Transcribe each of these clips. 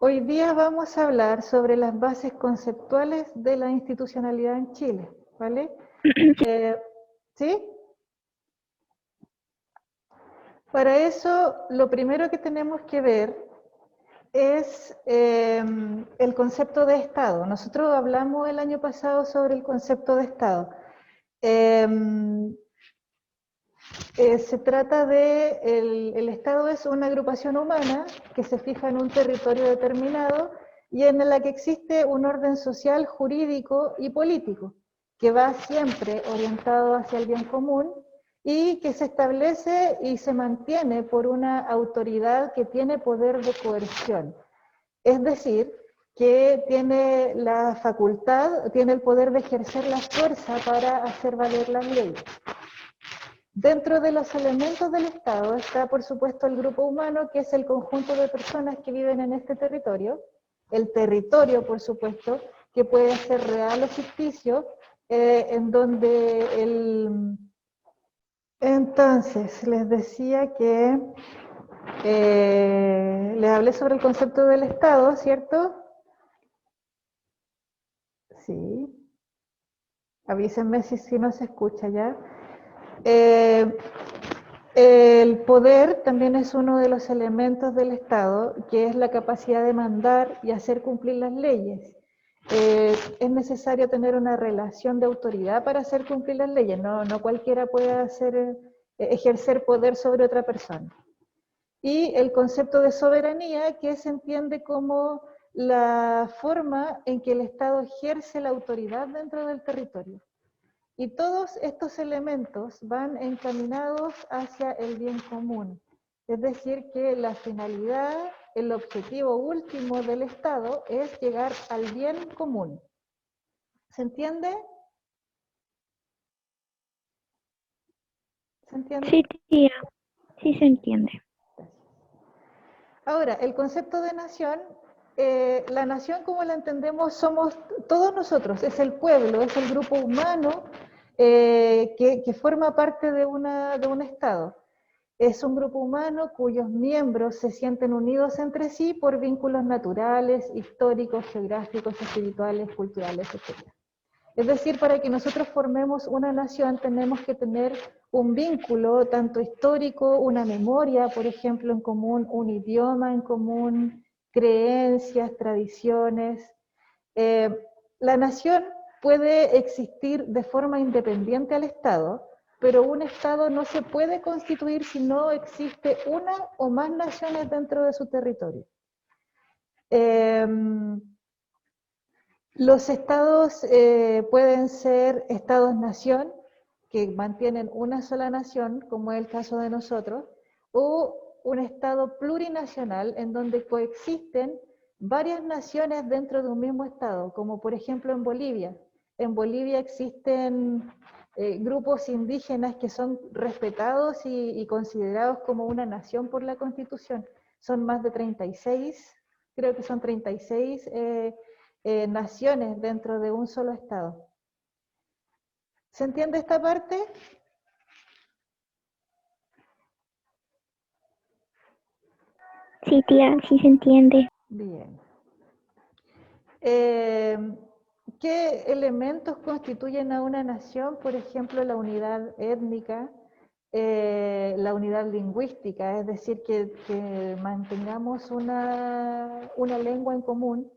Hoy día vamos a hablar sobre las bases conceptuales de la institucionalidad en Chile, ¿vale? ¿Sí? Para eso, lo primero que tenemos que ver es el concepto de Estado. Nosotros hablamos el año pasado sobre el concepto de Estado. Se trata de, el Estado es una agrupación humana que se fija en un territorio determinado y en la que existe un orden social, jurídico y político, que va siempre orientado hacia el bien común y que se establece y se mantiene por una autoridad que tiene poder de coerción. Es decir, que tiene la facultad, tiene el poder de ejercer la fuerza para hacer valer las leyes. Dentro de los elementos del Estado está, por supuesto, el grupo humano, que es el conjunto de personas que viven en este territorio, el territorio, por supuesto, que puede ser real o ficticio, en donde el... Entonces, les decía que les hablé sobre el concepto del Estado, ¿cierto? Sí. Avísenme si no se escucha ya. El poder también es uno de los elementos del Estado, que es la capacidad de mandar y hacer cumplir las leyes. Es necesario tener una relación de autoridad para hacer cumplir las leyes, no cualquiera puede ejercer poder sobre otra persona. Y el concepto de soberanía, que se entiende como la forma en que el Estado ejerce la autoridad dentro del territorio. Y todos estos elementos van encaminados hacia el bien común. Es decir, que la finalidad, el objetivo último del Estado es llegar al bien común. ¿Se entiende? ¿Se entiende? Sí, tía, sí se entiende. Ahora, el concepto de nación, la nación como la entendemos somos todos nosotros, es el pueblo, es el grupo humano que forma parte de un Estado. Es un grupo humano cuyos miembros se sienten unidos entre sí por vínculos naturales, históricos, geográficos, espirituales, culturales, etc. Es decir, para que nosotros formemos una nación tenemos que tener un vínculo tanto histórico, una memoria, por ejemplo, en común, un idioma en común, creencias, tradiciones. La nación puede existir de forma independiente al Estado, pero un Estado no se puede constituir si no existe una o más naciones dentro de su territorio. Los estados pueden ser estados-nación, que mantienen una sola nación, como es el caso de nosotros, o un estado plurinacional en donde coexisten varias naciones dentro de un mismo estado, como por ejemplo en Bolivia. En Bolivia existen grupos indígenas que son respetados y considerados como una nación por la Constitución. Son más de 36, creo que son 36 naciones dentro de un solo estado. ¿Se entiende esta parte? Sí, tía, sí se entiende. Bien. ¿Qué elementos constituyen a una nación? Por ejemplo, la unidad étnica, la unidad lingüística, es decir, que mantengamos una lengua en común,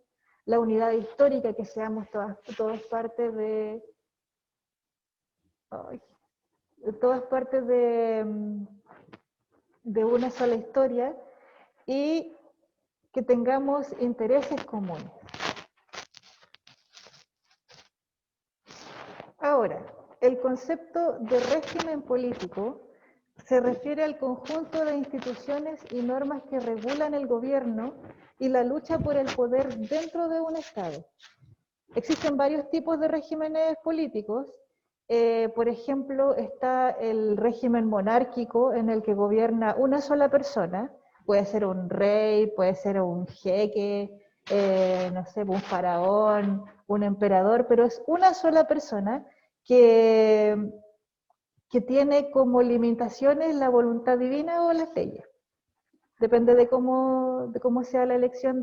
la unidad histórica, que seamos todas partes ay, todas partes de una sola historia, y que tengamos intereses comunes. Ahora, el concepto de régimen político se refiere al conjunto de instituciones y normas que regulan el gobierno y la lucha por el poder dentro de un Estado. Existen varios tipos de regímenes políticos. Por ejemplo, está el régimen monárquico en el que gobierna una sola persona. Puede ser un rey, puede ser un jeque, no sé, un faraón, un emperador, pero es una sola persona que, que tiene como limitaciones la voluntad divina o las leyes. Depende de cómo sea la elección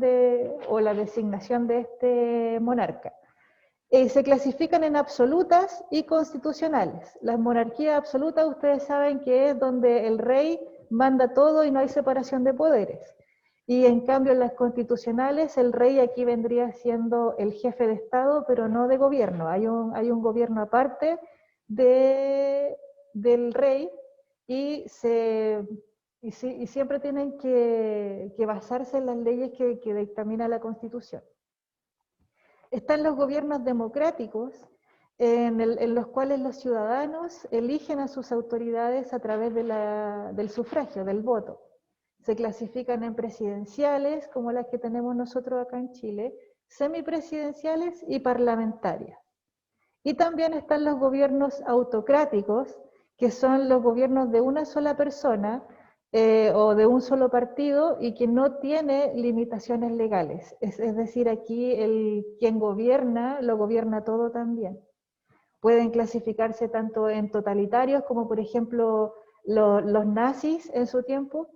o la designación de este monarca. Se clasifican en absolutas y constitucionales. Las monarquías absolutas, ustedes saben que es donde el rey manda todo y no hay separación de poderes. Y en cambio en las constitucionales, el rey aquí vendría siendo el jefe de Estado, pero no de gobierno. Hay un gobierno aparte del rey y, y siempre tienen que basarse en las leyes que dictamina la Constitución. Están los gobiernos democráticos, en los cuales los ciudadanos eligen a sus autoridades a través del sufragio, del voto. Se clasifican en presidenciales, como las que tenemos nosotros acá en Chile, semipresidenciales y parlamentarias. Y también están los gobiernos autocráticos, que son los gobiernos de una sola persona, o de un solo partido y que no tiene limitaciones legales. Es decir, aquí quien gobierna, lo gobierna todo también. Pueden clasificarse tanto en totalitarios como por ejemplo los nazis en su tiempo,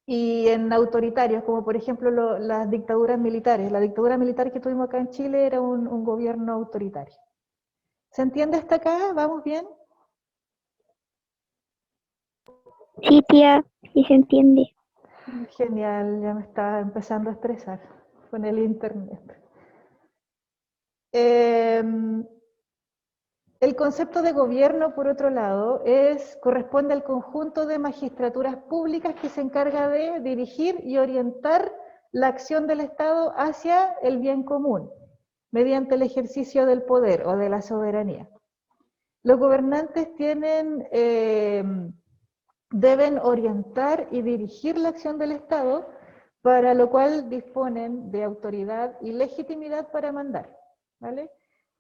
y en autoritarios como por ejemplo las dictaduras militares. La dictadura militar que tuvimos acá en Chile era un gobierno autoritario. ¿Se entiende hasta acá? ¿Vamos bien? Sí, tía, sí se entiende. Genial, ya me estaba empezando a estresar con el internet. El concepto de gobierno, por otro lado, corresponde al conjunto de magistraturas públicas que se encarga de dirigir y orientar la acción del Estado hacia el bien común, mediante el ejercicio del poder o de la soberanía. Los gobernantes deben orientar y dirigir la acción del Estado, para lo cual disponen de autoridad y legitimidad para mandar, ¿vale?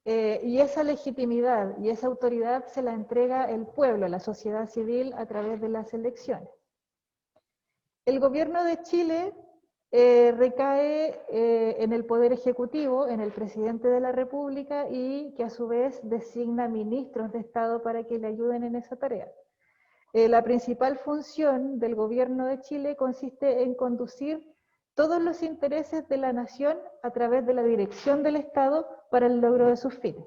Y esa legitimidad y esa autoridad se la entrega el pueblo, la sociedad civil, a través de las elecciones. El gobierno de Chile recae en el Poder Ejecutivo, en el Presidente de la República, y que a su vez designa ministros de Estado para que le ayuden en esa tarea. La principal función del gobierno de Chile consiste en conducir todos los intereses de la nación a través de la dirección del Estado para el logro de sus fines.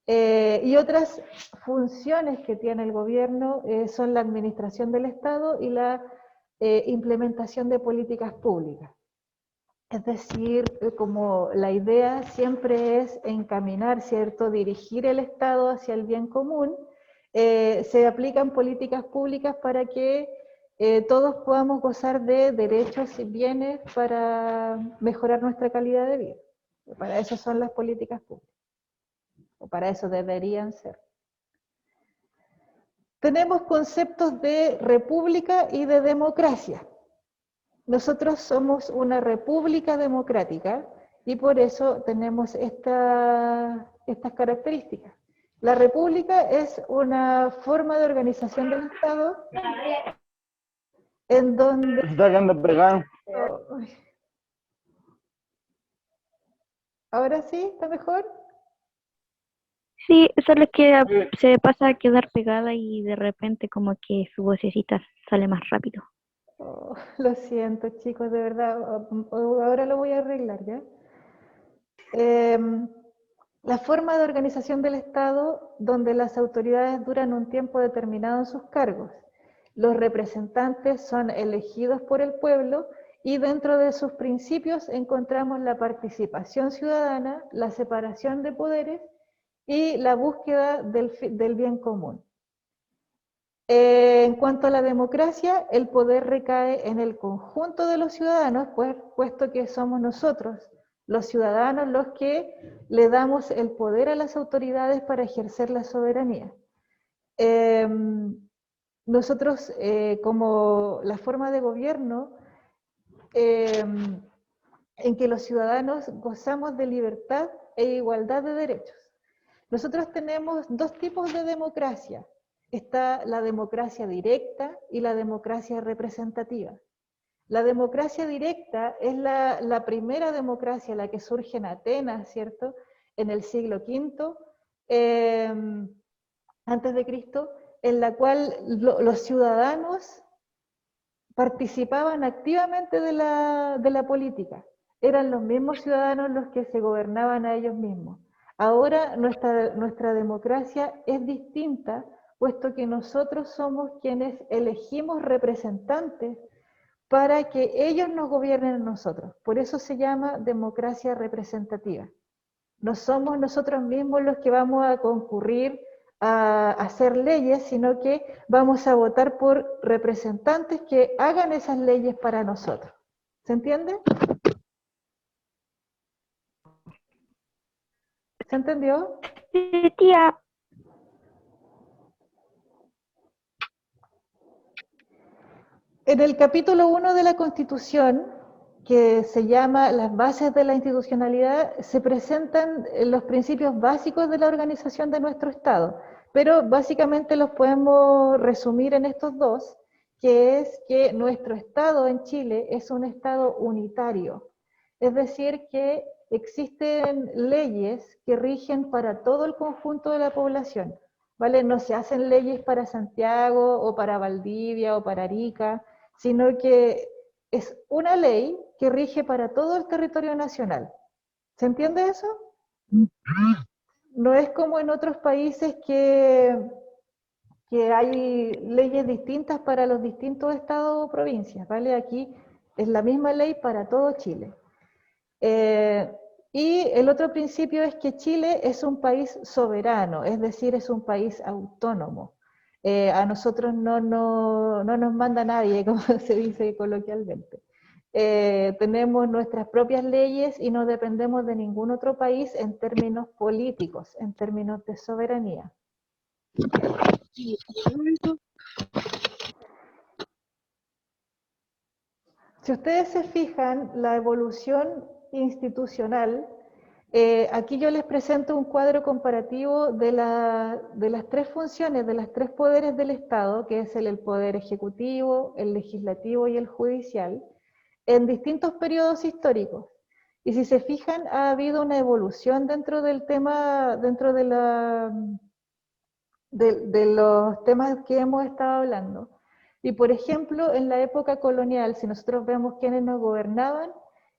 Y otras funciones que tiene el gobierno son la administración del Estado y la implementación de políticas públicas. Es decir, como la idea siempre es encaminar, ¿cierto?, dirigir el Estado hacia el bien común. Se aplican políticas públicas para que todos podamos gozar de derechos y bienes para mejorar nuestra calidad de vida. Para eso son las políticas públicas, o para eso deberían ser. Tenemos conceptos de república y de democracia. Nosotros somos una república democrática y por eso tenemos estas características. La república es una forma de organización del Estado en donde... Está quedando pegado. ¿Ahora sí? ¿Está mejor? Sí, solo que se pasa a quedar pegada y de repente como que su vocecita sale más rápido. Oh, lo siento, chicos, de verdad. Ahora lo voy a arreglar, ¿ya? La forma de organización del Estado donde las autoridades duran un tiempo determinado en sus cargos. Los representantes son elegidos por el pueblo y dentro de sus principios encontramos la participación ciudadana, la separación de poderes y la búsqueda del bien común. En cuanto a la democracia, el poder recae en el conjunto de los ciudadanos, puesto que somos nosotros, los ciudadanos, los que le damos el poder a las autoridades para ejercer la soberanía. Nosotros, como la forma de gobierno, en que los ciudadanos gozamos de libertad e igualdad de derechos. Nosotros tenemos dos tipos de democracia. Está la democracia directa y la democracia representativa. La democracia directa es la primera democracia, la que surge en Atenas, ¿cierto?, en el siglo V antes de Cristo, en la cual los ciudadanos participaban activamente de la política. Eran los mismos ciudadanos los que se gobernaban a ellos mismos. Ahora nuestra democracia es distinta, puesto que nosotros somos quienes elegimos representantes para que ellos nos gobiernen a nosotros. Por eso se llama democracia representativa. No somos nosotros mismos los que vamos a concurrir a hacer leyes, sino que vamos a votar por representantes que hagan esas leyes para nosotros. ¿Se entiende? ¿Se entendió? Sí, tía. En el capítulo 1 de la Constitución, que se llama Las bases de la institucionalidad, se presentan los principios básicos de la organización de nuestro Estado, pero básicamente los podemos resumir en estos dos, que es que nuestro Estado en Chile es un Estado unitario, es decir, que existen leyes que rigen para todo el conjunto de la población, ¿vale? No se hacen leyes para Santiago o para Valdivia o para Arica, sino que es una ley que rige para todo el territorio nacional. ¿Se entiende eso? No es como en otros países que hay leyes distintas para los distintos estados o provincias, ¿vale? Aquí es la misma ley para todo Chile. Eh, y el otro principio es que Chile es un país soberano, es decir, es un país autónomo. A nosotros no nos manda nadie, como se dice coloquialmente. Tenemos nuestras propias leyes y no dependemos de ningún otro país en términos políticos, en términos de soberanía. Si ustedes se fijan, la evolución institucional, aquí yo les presento un cuadro comparativo de las tres funciones, de las tres poderes del Estado, que es el poder ejecutivo, el legislativo y el judicial, en distintos periodos históricos. Y si se fijan, ha habido una evolución dentro del tema, dentro de los temas que hemos estado hablando. Y por ejemplo, en la época colonial, si nosotros vemos quiénes nos gobernaban,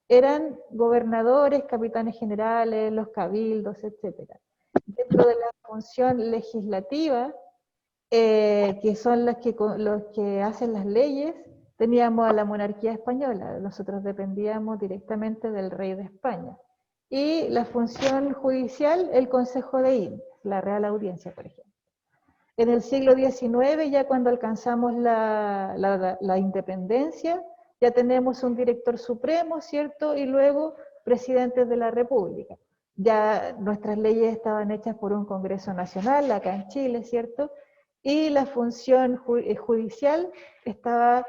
eran gobernadores, capitanes generales, los cabildos, etc. Dentro de la función legislativa, que son los que hacen las leyes, teníamos a la monarquía española, nosotros dependíamos directamente del rey de España. Y la función judicial, el Consejo de Indias, la Real Audiencia, por ejemplo. En el siglo XIX, ya cuando alcanzamos la independencia, ya tenemos un director supremo, ¿cierto? Y luego presidentes de la República. Ya nuestras leyes estaban hechas por un Congreso Nacional, acá en Chile, ¿cierto? Y la función judicial estaba,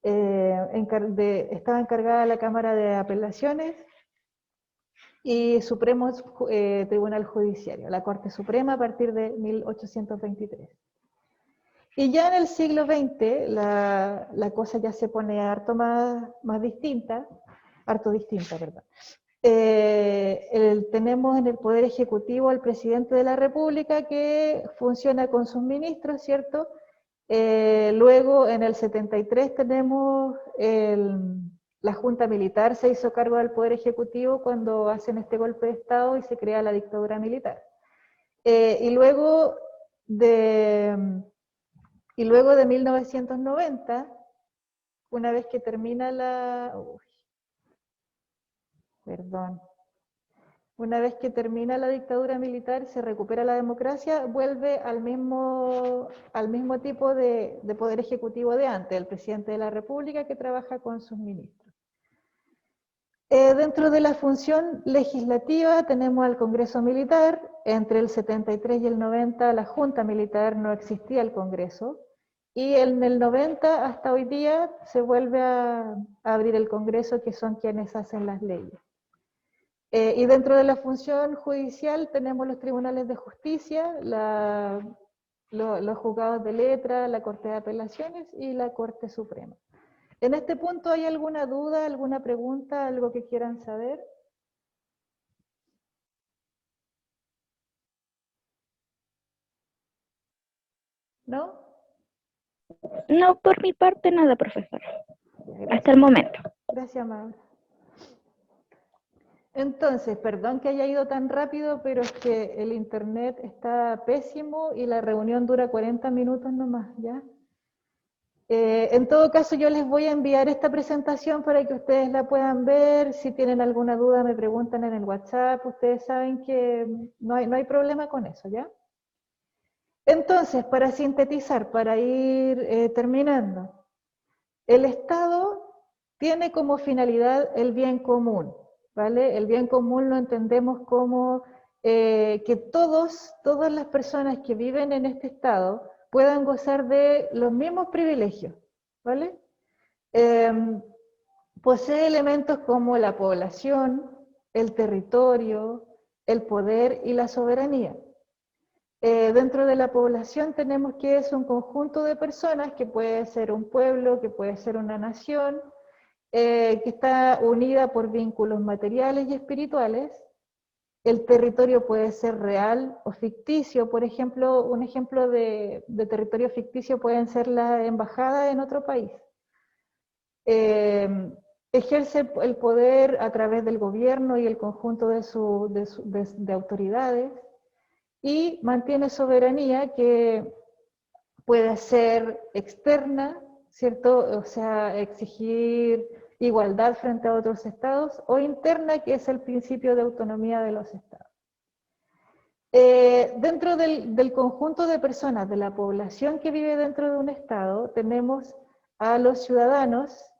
estaba encargada la Cámara de Apelaciones y Supremo Tribunal Judiciario, la Corte Suprema a partir de 1823. Y ya en el siglo XX la cosa ya se pone harto más distinta, harto distinta, perdón. Tenemos en el Poder Ejecutivo al presidente de la República que funciona con sus ministros, ¿cierto? Luego en el 73 tenemos la Junta Militar, se hizo cargo del Poder Ejecutivo cuando hacen este golpe de Estado y se crea la dictadura militar. Y de, y luego de 1990, una vez que termina perdón. Una vez que termina la dictadura militar, se recupera la democracia, vuelve al mismo tipo de poder ejecutivo de antes, el presidente de la República que trabaja con sus ministros. Dentro de la función legislativa tenemos al Congreso Militar, entre el 73 y el 90 la Junta Militar no existía el Congreso, y en el 90 hasta hoy día se vuelve a abrir el Congreso, que son quienes hacen las leyes. Y dentro de la función judicial tenemos los tribunales de justicia, los juzgados de letra, la Corte de Apelaciones y la Corte Suprema. ¿En este punto hay alguna duda, alguna pregunta, algo que quieran saber? ¿No? No, por mi parte nada, profesora. Gracias, Hasta el momento. gracias, Maura. Entonces, perdón que haya ido tan rápido, pero es que el internet está pésimo y la reunión dura 40 minutos nomás, ¿ya? En todo caso, yo les voy a enviar esta presentación para que ustedes la puedan ver. Si tienen alguna duda, me preguntan en el WhatsApp. Ustedes saben que no hay problema con eso, ¿ya? Entonces, para sintetizar, para ir terminando, el Estado tiene como finalidad el bien común, ¿vale? El bien común lo entendemos como que todas las personas que viven en este Estado puedan gozar de los mismos privilegios, ¿vale? Posee elementos como la población, el territorio, el poder y la soberanía. Dentro de la población tenemos que es un conjunto de personas, que puede ser un pueblo, que puede ser una nación, que está unida por vínculos materiales y espirituales. El territorio puede ser real o ficticio. Por ejemplo, un ejemplo de territorio ficticio pueden ser la embajada en otro país. Ejerce el poder a través del gobierno y el conjunto de autoridades, y mantiene soberanía que puede ser externa, ¿cierto? O sea, exigir igualdad frente a otros estados, o interna, que es el principio de autonomía de los estados. Dentro del conjunto de personas, de la población que vive dentro de un estado, tenemos a los ciudadanos,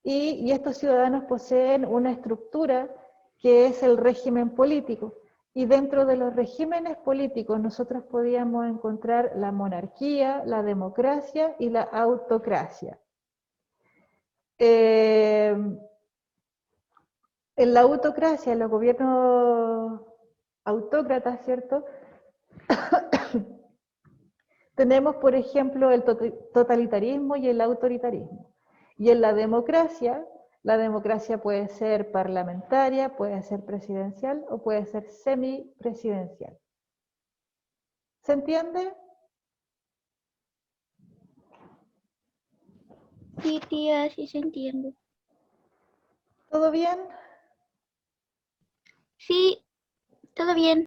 y estos ciudadanos poseen una estructura que es el régimen político. Y dentro de los regímenes políticos nosotros podíamos encontrar la monarquía, la democracia y la autocracia. En la autocracia, en los gobiernos autócratas, ¿cierto? Tenemos, por ejemplo, el totalitarismo y el autoritarismo. Y en la democracia puede ser parlamentaria, puede ser presidencial o puede ser semipresidencial. ¿Se entiende? Sí, tía, sí se entiende. ¿Todo bien? Sí, todo bien.